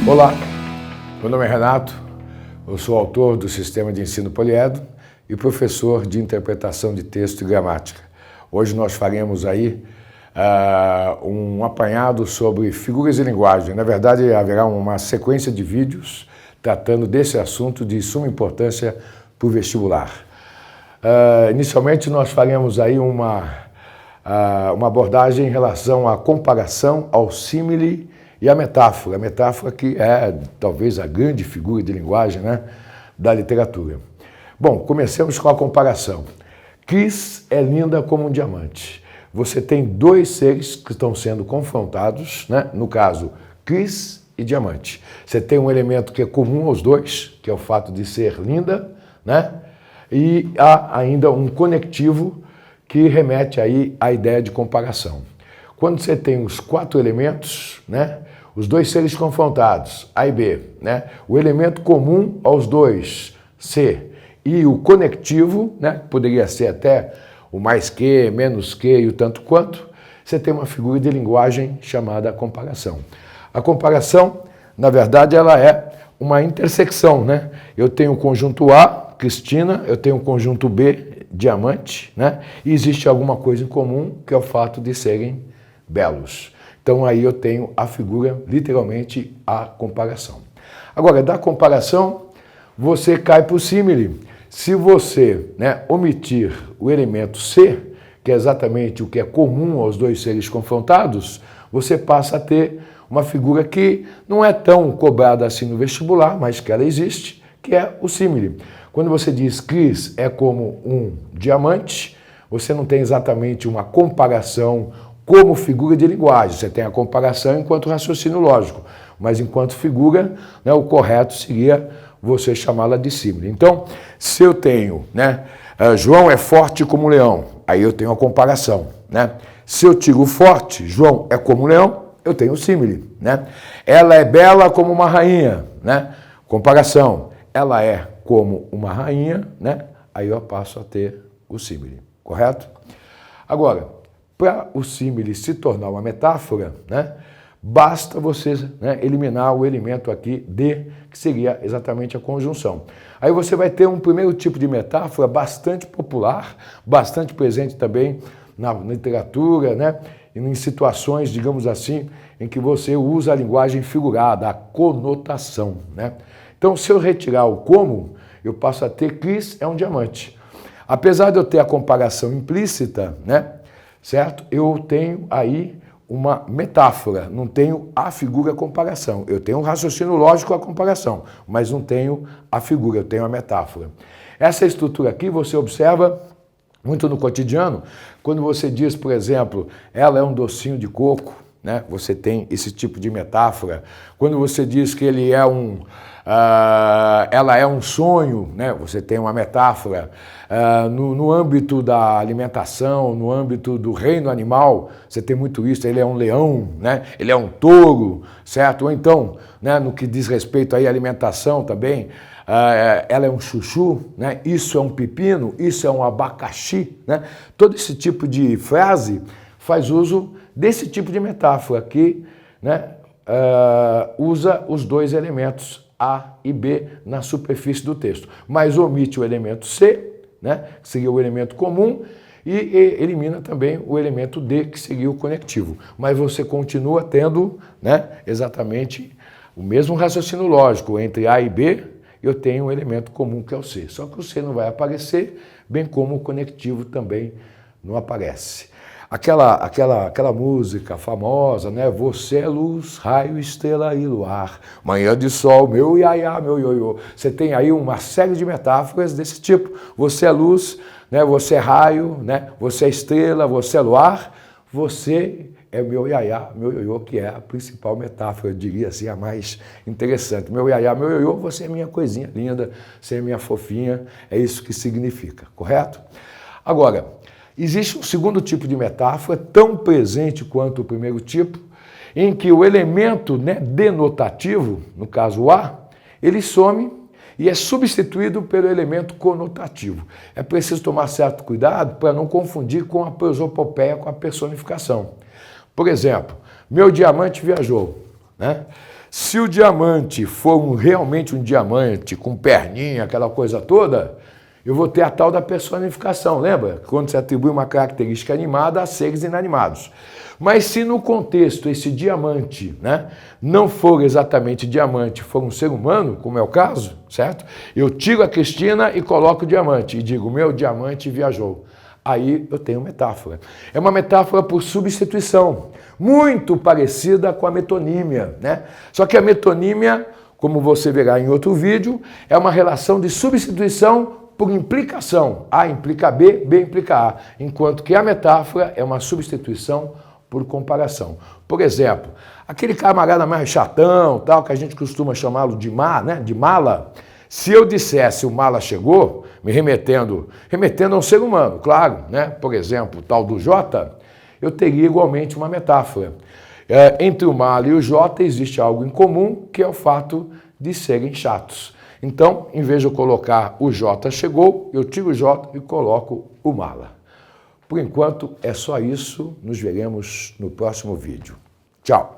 Olá, meu nome é Renato, eu sou autor do Sistema de Ensino Poliedro e professor de Interpretação de Texto e Gramática. Hoje nós faremos aí um apanhado sobre figuras de linguagem. Na verdade, haverá uma sequência de vídeos tratando desse assunto de suma importância para o vestibular. Inicialmente nós faremos aí uma abordagem em relação à comparação, ao símile e à metáfora. A metáfora que é talvez a grande figura de linguagem, né, da literatura. Bom, comecemos com a comparação. Cris é linda como um diamante. Você tem dois seres que estão sendo confrontados, né? No caso, Cris e diamante. Você tem um elemento que é comum aos dois, que é o fato de ser linda, né? E há ainda um conectivo que remete aí à ideia de comparação. Quando você tem os quatro elementos, né? Os dois seres confrontados, A e B, né? O elemento comum aos dois, C, e o conectivo, né? Poderia ser até o mais que, menos que e o tanto quanto, você tem uma figura de linguagem chamada comparação. A comparação, na verdade, ela é uma intersecção, né? Eu tenho o conjunto A, Cristina, eu tenho o conjunto B, diamante, né? E existe alguma coisa em comum, que é o fato de serem belos. Então aí eu tenho a figura, literalmente, a comparação. Agora, da comparação, você cai para o símile. Se você, né, omitir o elemento C, que é exatamente o que é comum aos dois seres confrontados, você passa a ter uma figura que não é tão cobrada assim no vestibular, mas que ela existe, que é o símile. Quando você diz Cris é como um diamante, você não tem exatamente uma comparação como figura de linguagem. Você tem a comparação enquanto raciocínio lógico, mas enquanto figura, né, o correto seria você chamá-la de símile. Então, se eu tenho, né, João é forte como um leão, aí eu tenho a comparação, né? Se eu tiro forte, João é como um leão, eu tenho o símile, né? Ela é bela como uma rainha, né? Comparação. Ela é como uma rainha, né? Aí eu passo a ter o símile, correto? Agora, para o símile se tornar uma metáfora, né, basta você, né, eliminar o elemento aqui de, que seria exatamente a conjunção. Aí você vai ter um primeiro tipo de metáfora bastante popular, bastante presente também na literatura, né, e em situações, digamos assim, em que você usa a linguagem figurada, a conotação, né? Então, se eu retirar o como, eu passo a ter Cris é um diamante. Apesar de eu ter a comparação implícita, né, certo? Eu tenho aí uma metáfora, não tenho a figura comparação. Eu tenho um raciocínio lógico a comparação, mas não tenho a figura, eu tenho a metáfora. Essa estrutura aqui você observa muito no cotidiano, quando você diz, por exemplo, ela é um docinho de coco, né? Você tem esse tipo de metáfora. Quando você diz que ele é ela é um sonho, né? Você tem uma metáfora. No âmbito da alimentação, no âmbito do reino animal, você tem muito isso, ele é um leão, né? Ele é um touro, certo? Ou então, né, no que diz respeito aí à alimentação também, ela é um chuchu, né? Isso é um pepino, isso é um abacaxi, né? Todo esse tipo de frase faz uso desse tipo de metáfora que, né, usa os dois elementos A e B na superfície do texto, mas omite o elemento C, né, que seria o elemento comum, e elimina também o elemento D, que seria o conectivo. Mas você continua tendo, né, exatamente o mesmo raciocínio lógico entre A e B, eu tenho um elemento comum que é o C. Só que o C não vai aparecer, bem como o conectivo também não aparece. Aquela música famosa, né? Você é luz, raio, estrela e luar. Manhã de sol, meu iaiá, meu ioiô. Você tem aí uma série de metáforas desse tipo. Você é luz, né? Você é raio, né? Você é estrela, você é luar. Você é meu iaiá, meu ioiô, que é a principal metáfora, eu diria assim, a mais interessante. Meu iaiá, meu ioiô, você é minha coisinha linda, você é minha fofinha. É isso que significa, correto? Agora, existe um segundo tipo de metáfora, tão presente quanto o primeiro tipo, em que o elemento, né, denotativo, no caso A, ele some e é substituído pelo elemento conotativo. É preciso tomar certo cuidado para não confundir com a prosopopeia, com a personificação. Por exemplo, meu diamante viajou, né? Se o diamante for realmente um diamante, com perninha, aquela coisa toda, eu vou ter a tal da personificação, lembra? Quando se atribui uma característica animada a seres inanimados. Mas se no contexto esse diamante, né, não for exatamente diamante, for um ser humano, como é o caso, certo? Eu tiro a Cristina e coloco o diamante e digo, meu diamante viajou. Aí eu tenho metáfora. É uma metáfora por substituição, muito parecida com a metonímia, né? Só que a metonímia, como você verá em outro vídeo, é uma relação de substituição por implicação. A implica B, B implica A. Enquanto que a metáfora é uma substituição por comparação. Por exemplo, aquele camarada mais chatão, tal, que a gente costuma chamá-lo de né, de mala, se eu dissesse o mala chegou, me remetendo a um ser humano, claro, né? Por exemplo, o tal do Jota, eu teria igualmente uma metáfora. Entre o mala e o Jota existe algo em comum, que é o fato de serem chatos. Então, em vez de eu colocar o Jota chegou, eu tiro o Jota e coloco o mala. Por enquanto, é só isso. Nos veremos no próximo vídeo. Tchau!